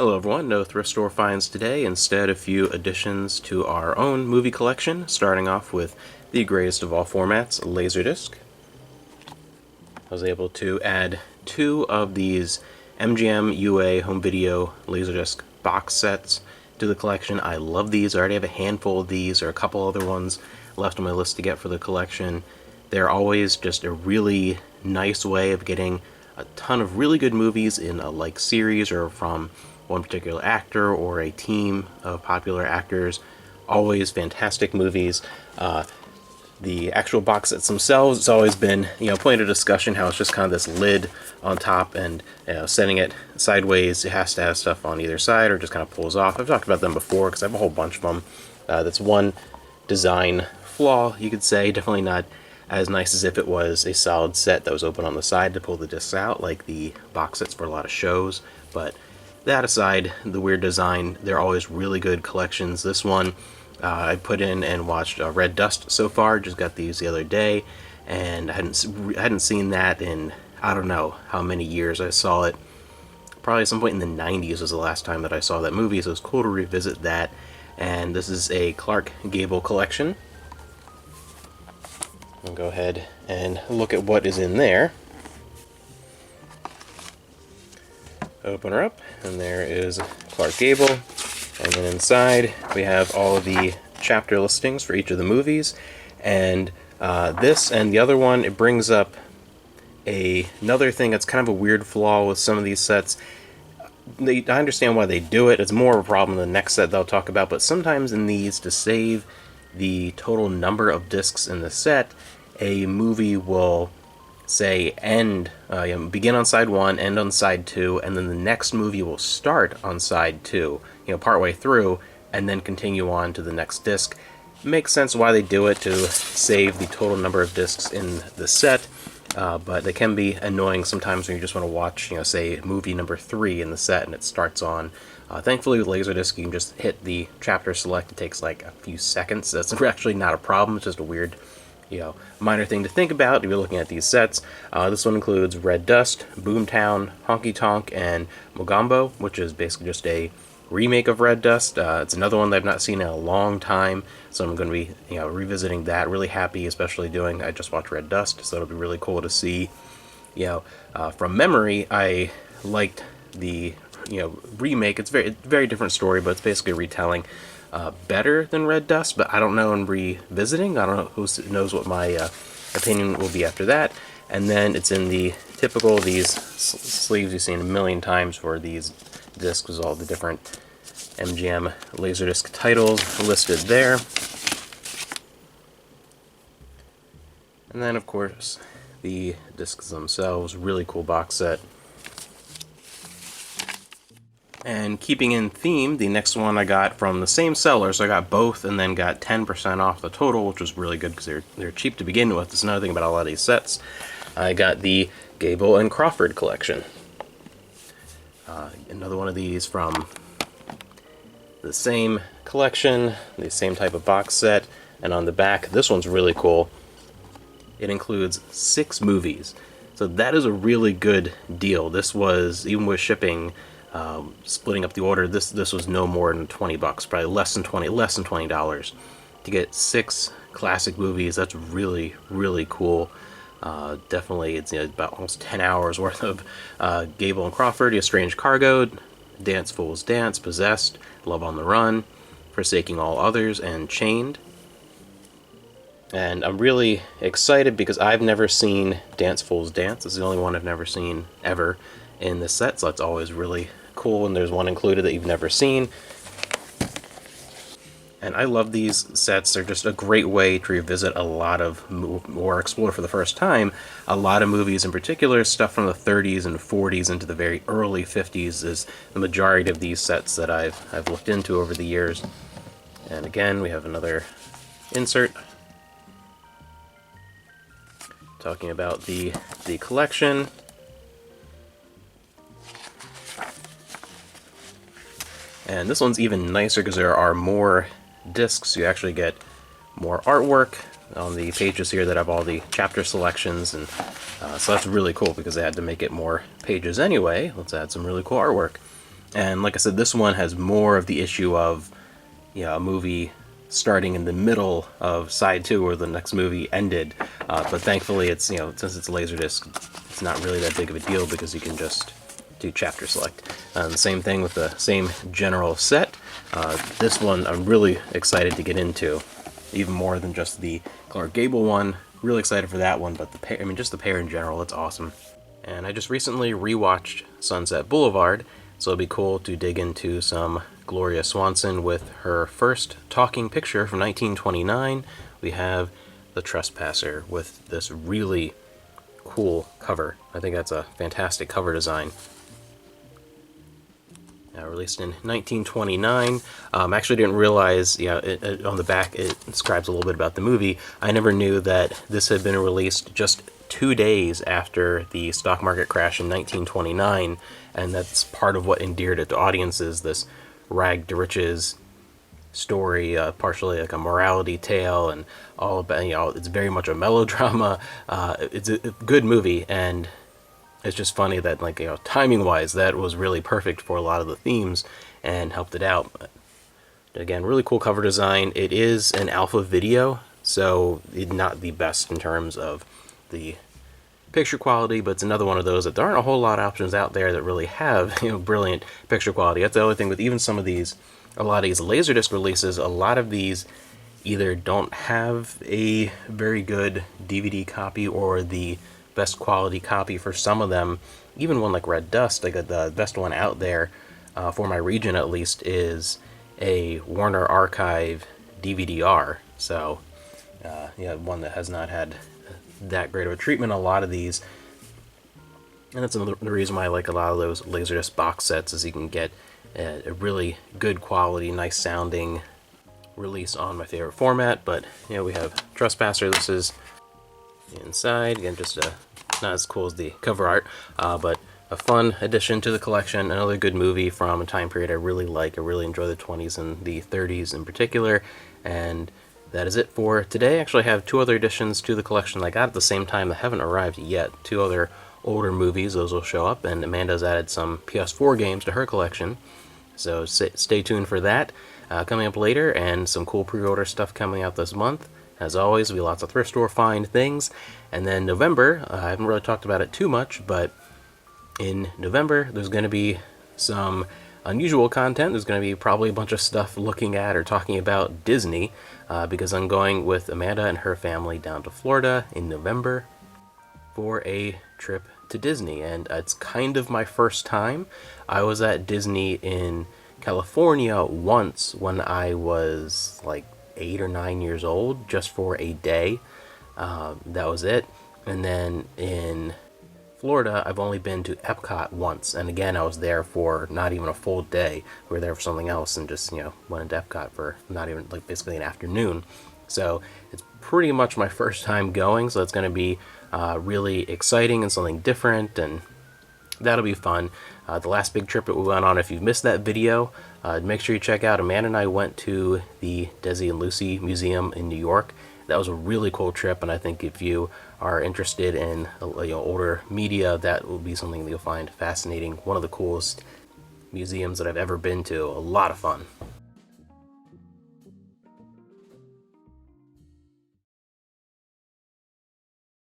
Hello everyone, no thrift store finds today. Instead, a few additions to our own movie collection, starting off with the greatest of all formats, LaserDisc. I was able to add 2 of these MGM UA home video LaserDisc box sets to the collection. I love these. I already have a handful of these, or a couple other ones left on my list to get for the collection. They're always just a really nice way of getting a ton of really good movies in a like series or from one particular actor or a team of popular actors. Always fantastic movies. The actual box sets themselves, it's always been, point of discussion how it's just kind of this lid on top, and setting it sideways, it has to have stuff on either side or just kind of pulls off. I've talked about them before because I have a whole bunch of them. That's one design flaw, you could say. Definitely not as nice as if it was a solid set that was open on the side to pull the discs out, like the box sets for a lot of shows. But that aside, the weird design, they're always really good collections. This one I put in and watched Red Dust so far. Just got these the other day, and I hadn't seen that in I don't know how many years. I saw it probably at some point in the 90s was the last time that I saw that movie, so it's cool to revisit that. And this is a Clark Gable collection. I'll go ahead and look at what is in there. Open her up, and there is Clark Gable, and then inside we have all of the chapter listings for each of the movies. And this and the other one, it brings up another thing that's kind of a weird flaw with some of these sets. I understand why they do it. It's more of a problem in the next set they'll talk about, but sometimes in these, to save the total number of discs in the set, a movie will say begin on side 1, end on side 2, and then the next movie will start on side 2, partway through, and then continue on to the next disc. Makes sense why they do it, to save the total number of discs in the set, but they can be annoying sometimes when you just want to watch, say movie number 3 in the set and it starts on. Thankfully with LaserDisc you can just hit the chapter select. It takes like a few seconds. That's actually not a problem. It's just a weird minor thing to think about if you're looking at these sets. This one includes Red Dust, Boomtown, Honky Tonk, and Mogambo, which is basically just a remake of Red Dust. It's another one that I've not seen in a long time, so I'm going to be revisiting that. Really happy, especially I just watched Red Dust, so it'll be really cool to see. From memory, I liked the remake. It's very different story, but it's basically a retelling. Better than Red Dust, but I don't know in revisiting. I don't know who knows what my opinion will be after that. And then it's in the typical, these sleeves you've seen a million times for these discs, with all the different MGM LaserDisc titles listed there. And then of course the discs themselves, really cool box set. And keeping in theme, the next one I got from the same seller, so I got both and then got 10% off the total, which was really good because they're cheap to begin with. That's another thing about a lot of these sets. I got the Gable and Crawford collection. Another one of these from the same collection, the same type of box set, and on the back, this one's really cool. It includes 6 movies, so that is a really good deal. This was, even with shipping, splitting up the order, this was no more than $20, probably less than $20 to get 6 classic movies. That's really cool. Definitely, it's about almost 10 hours worth of Gable and Crawford. A Strange Cargo, Dance Fools Dance, Possessed, Love on the Run, Forsaking All Others, and Chained. And I'm really excited because I've never seen Dance Fools Dance. It's the only one I've never seen ever in this set, so it's always really cool when there's one included that you've never seen. And I love these sets. They're just a great way to revisit a lot of, or explore for the first time, a lot of movies, in particular stuff from the 30s and 40s into the very early 50s is the majority of these sets that I've looked into over the years. And again, we have another insert talking about the collection. And this one's even nicer because there are more discs. You actually get more artwork on the pages here that have all the chapter selections, and so that's really cool because they had to make it more pages anyway. Let's add some really cool artwork. And like I said, this one has more of the issue of, a movie starting in the middle of side 2 where the next movie ended. But thankfully, it's, since it's LaserDisc, it's not really that big of a deal because you can just do chapter select. The same thing with the same general set. This one I'm really excited to get into, even more than just the Clark Gable one. Really excited for that one, but just the pair in general, it's awesome. And I just recently rewatched Sunset Boulevard, so it'll be cool to dig into some Gloria Swanson with her first talking picture from 1929. We have The Trespasser with this really cool cover. I think that's a fantastic cover design. Released in 1929. Actually didn't realize, on the back it describes a little bit about the movie. I never knew that this had been released just 2 days after the stock market crash in 1929, and that's part of what endeared it to audiences, this rag to riches story, partially like a morality tale, and all about, it's very much a melodrama. It's a good movie, and it's just funny that, timing wise, that was really perfect for a lot of the themes and helped it out. But again, really cool cover design. It is an alpha video, so it's not the best in terms of the picture quality, but it's another one of those that there aren't a whole lot of options out there that really have, brilliant picture quality. That's the other thing with even some of these, a lot of these LaserDisc releases, a lot of these either don't have a very good DVD copy or the best quality copy for some of them. Even one like Red Dust, the best one out there, for my region at least, is a Warner Archive DVD-R. So, one that has not had that great of a treatment. A lot of these, and that's another reason why I like a lot of those LaserDisc box sets, is you can get a really good quality, nice sounding release on my favorite format. But we have Trespasser. This is inside, again, just not as cool as the cover art, but a fun addition to the collection. Another good movie from a time period I really like. I really enjoy the 20s and the 30s in particular. And that is it for today. Actually, I have 2 other additions to the collection that I got at the same time that haven't arrived yet. 2 other older movies, those will show up, and Amanda's added some PS4 games to her collection, so stay tuned for that. Coming up later, and some cool pre-order stuff coming out this month. As always, there'll be lots of thrift store find things. And then November, I haven't really talked about it too much, but in November there's going to be some unusual content. There's going to be probably a bunch of stuff looking at or talking about Disney, because I'm going with Amanda and her family down to Florida in November for a trip to Disney, and it's kind of my first time. I was at Disney in California once when I was like 8 or 9 years old, just for a day. That was it. And then in Florida, I've only been to Epcot once, and again, I was there for not even a full day. We were there for something else and just, went into Epcot for not even, basically an afternoon. So it's pretty much my first time going, so it's going to be really exciting and something different, and that'll be fun. The last big trip that we went on, if you've missed that video, make sure you check out. Amanda and I went to the Desi and Lucy Museum in New York. That was a really cool trip, and I think if you are interested in older media, that will be something that you'll find fascinating. One of the coolest museums that I've ever been to. A lot of fun.